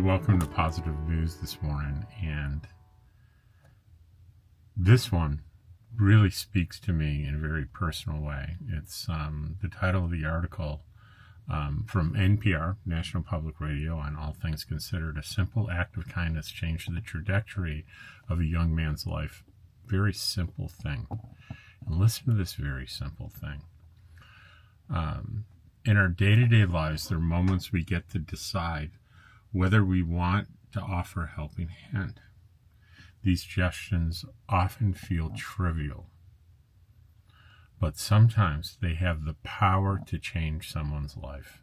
welcome to Positive News this morning, and this one really speaks to me in a very personal way. It's the title of the article from NPR, National Public Radio, on All Things Considered: A Simple Act of Kindness Changed the Trajectory of a Young Man's Life. Very simple thing. And listen to this very simple thing. In our day-to-day lives, there are moments we get to decide whether we want to offer a helping hand. These gestures often feel trivial, but sometimes they have the power to change someone's life.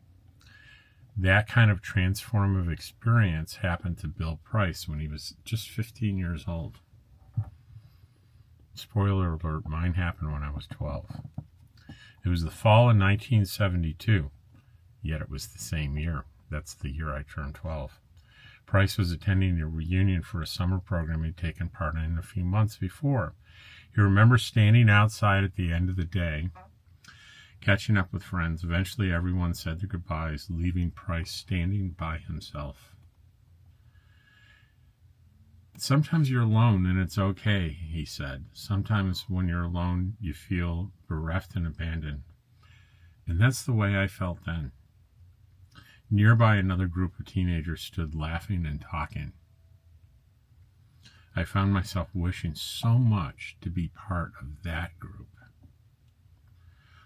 That kind of transformative experience happened to Bill Price when he was just 15 years old. Spoiler alert, mine happened when I was 12. It was the fall of 1972, yet it was the same year. That's the year I turned 12. Price was attending a reunion for a summer program he'd taken part in a few months before. He remembers standing outside at the end of the day, catching up with friends. Eventually, everyone said their goodbyes, leaving Price standing by himself. Sometimes you're alone and it's okay, he said. Sometimes when you're alone, you feel bereft and abandoned. And that's the way I felt then. Nearby, another group of teenagers stood laughing and talking. I found myself wishing so much to be part of that group.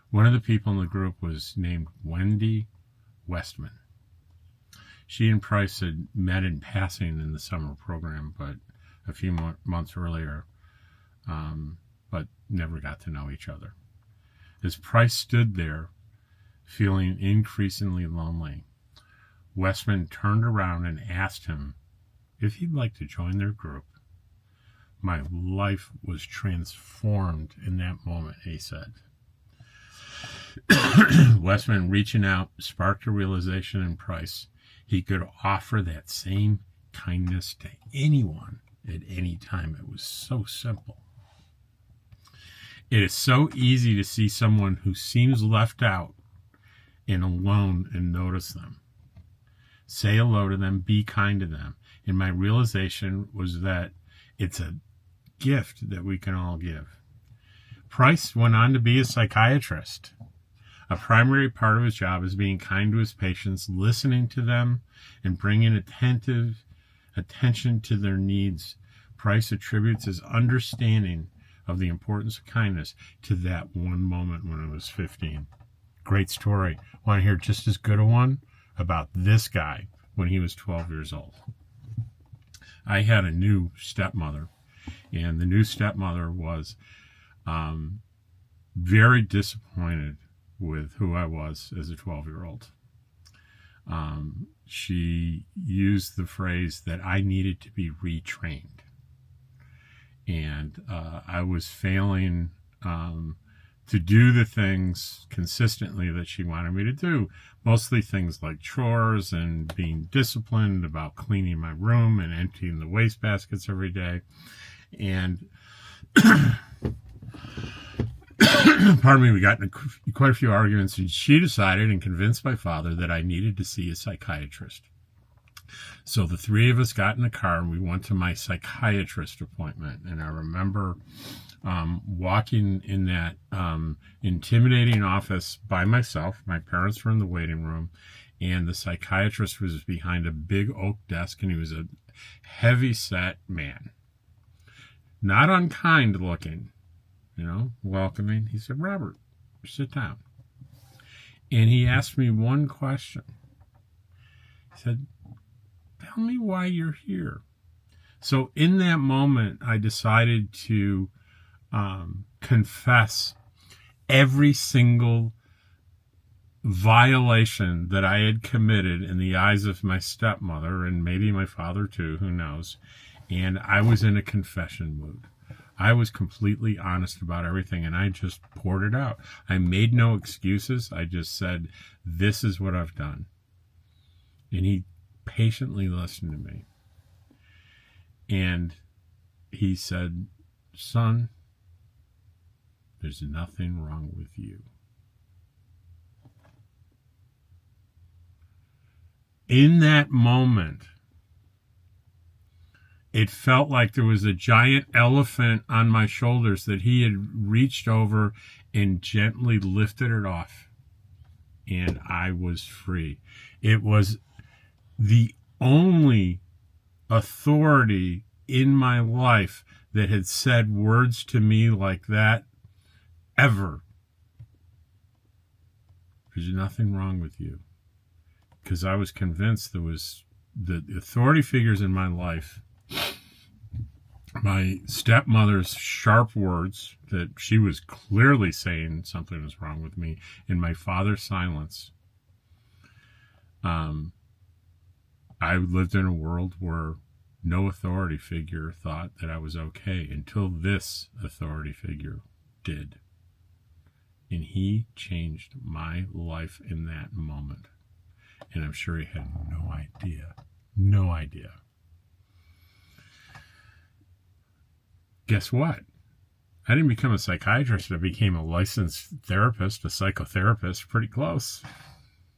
One of the people in the group was named Wendy Westman. She and Price had met in passing in the summer program, but a few months earlier, but never got to know each other. As Price stood there, feeling increasingly lonely, Westman turned around and asked him if he'd like to join their group. My life was transformed in that moment, he said. Westman, reaching out, sparked a realization in Price he could offer that same kindness to anyone at any time. It was so simple. It is so easy to see someone who seems left out and alone and notice them. Say hello to them, be kind to them. And my realization was that it's a gift that we can all give. Price went on to be a psychiatrist. A primary part of his job is being kind to his patients, listening to them, and bringing attentive attention to their needs. Price attributes his understanding of the importance of kindness to that one moment when I was 15. Great story. Want to hear just as good a one about this guy when he was 12 years old? I had a new stepmother, and the new stepmother was very disappointed with who I was as a 12-year-old. She used the phrase that I needed to be retrained. And I was failing to do the things consistently that she wanted me to do. Mostly things like chores and being disciplined about cleaning my room and emptying the waste baskets every day. And pardon me, we got in quite a few arguments, and she decided and convinced my father that I needed to see a psychiatrist. So the three of us got in the car and we went to my psychiatrist appointment. And I remember walking in that intimidating office by myself. My parents were in the waiting room, and the psychiatrist was behind a big oak desk, and he was a heavy-set man. Not unkind looking, welcoming. He said, "Robert, sit down." And he asked me one question. He said, "Tell me why you're here." So in that moment, I decided to confess every single violation that I had committed in the eyes of my stepmother, and maybe my father too, who knows. And I was in a confession mood. I was completely honest about everything, and I just poured it out. I made no excuses. I just said, this is what I've done. And he patiently listened to me. And he said, "Son, there's nothing wrong with you." In that moment, It felt like there was a giant elephant on my shoulders that he had reached over and gently lifted it off. And I was free. It was the only authority in my life that had said words to me like that ever. There's nothing wrong with you. Because I was convinced there was the authority figures in my life, my stepmother's sharp words that she was clearly saying something was wrong with me, and my father's silence. I lived in a world where no authority figure thought that I was okay until this authority figure did. And he changed my life in that moment. And I'm sure he had no idea. No idea. Guess what? I didn't become a psychiatrist. I became a licensed therapist, a psychotherapist, pretty close.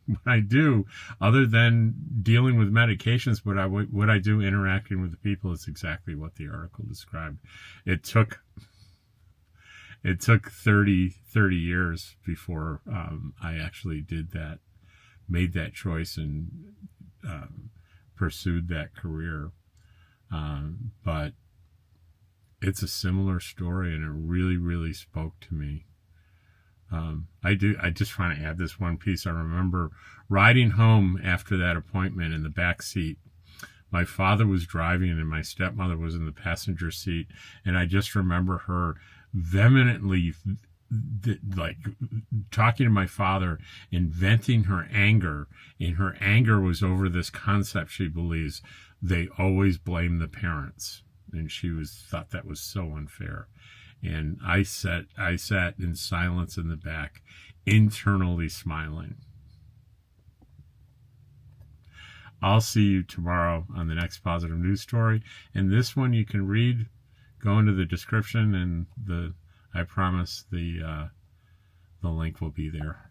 What I do, other than dealing with medications, what I do interacting with the people is exactly what the article described. It took 30 years before I actually did that, made that choice and pursued that career. But it's a similar story, and it really, really spoke to me. I just want to add this one piece. I remember riding home after that appointment in the back seat. My father was driving and my stepmother was in the passenger seat. And I just remember her vehemently like talking to my father and venting her anger. And her anger was over this concept she believes they always blame the parents. And she thought that was so unfair. And I sat in silence in the back, internally smiling. I'll see you tomorrow on the next positive news story. And this one you can read, go into the description, and I promise the link will be there.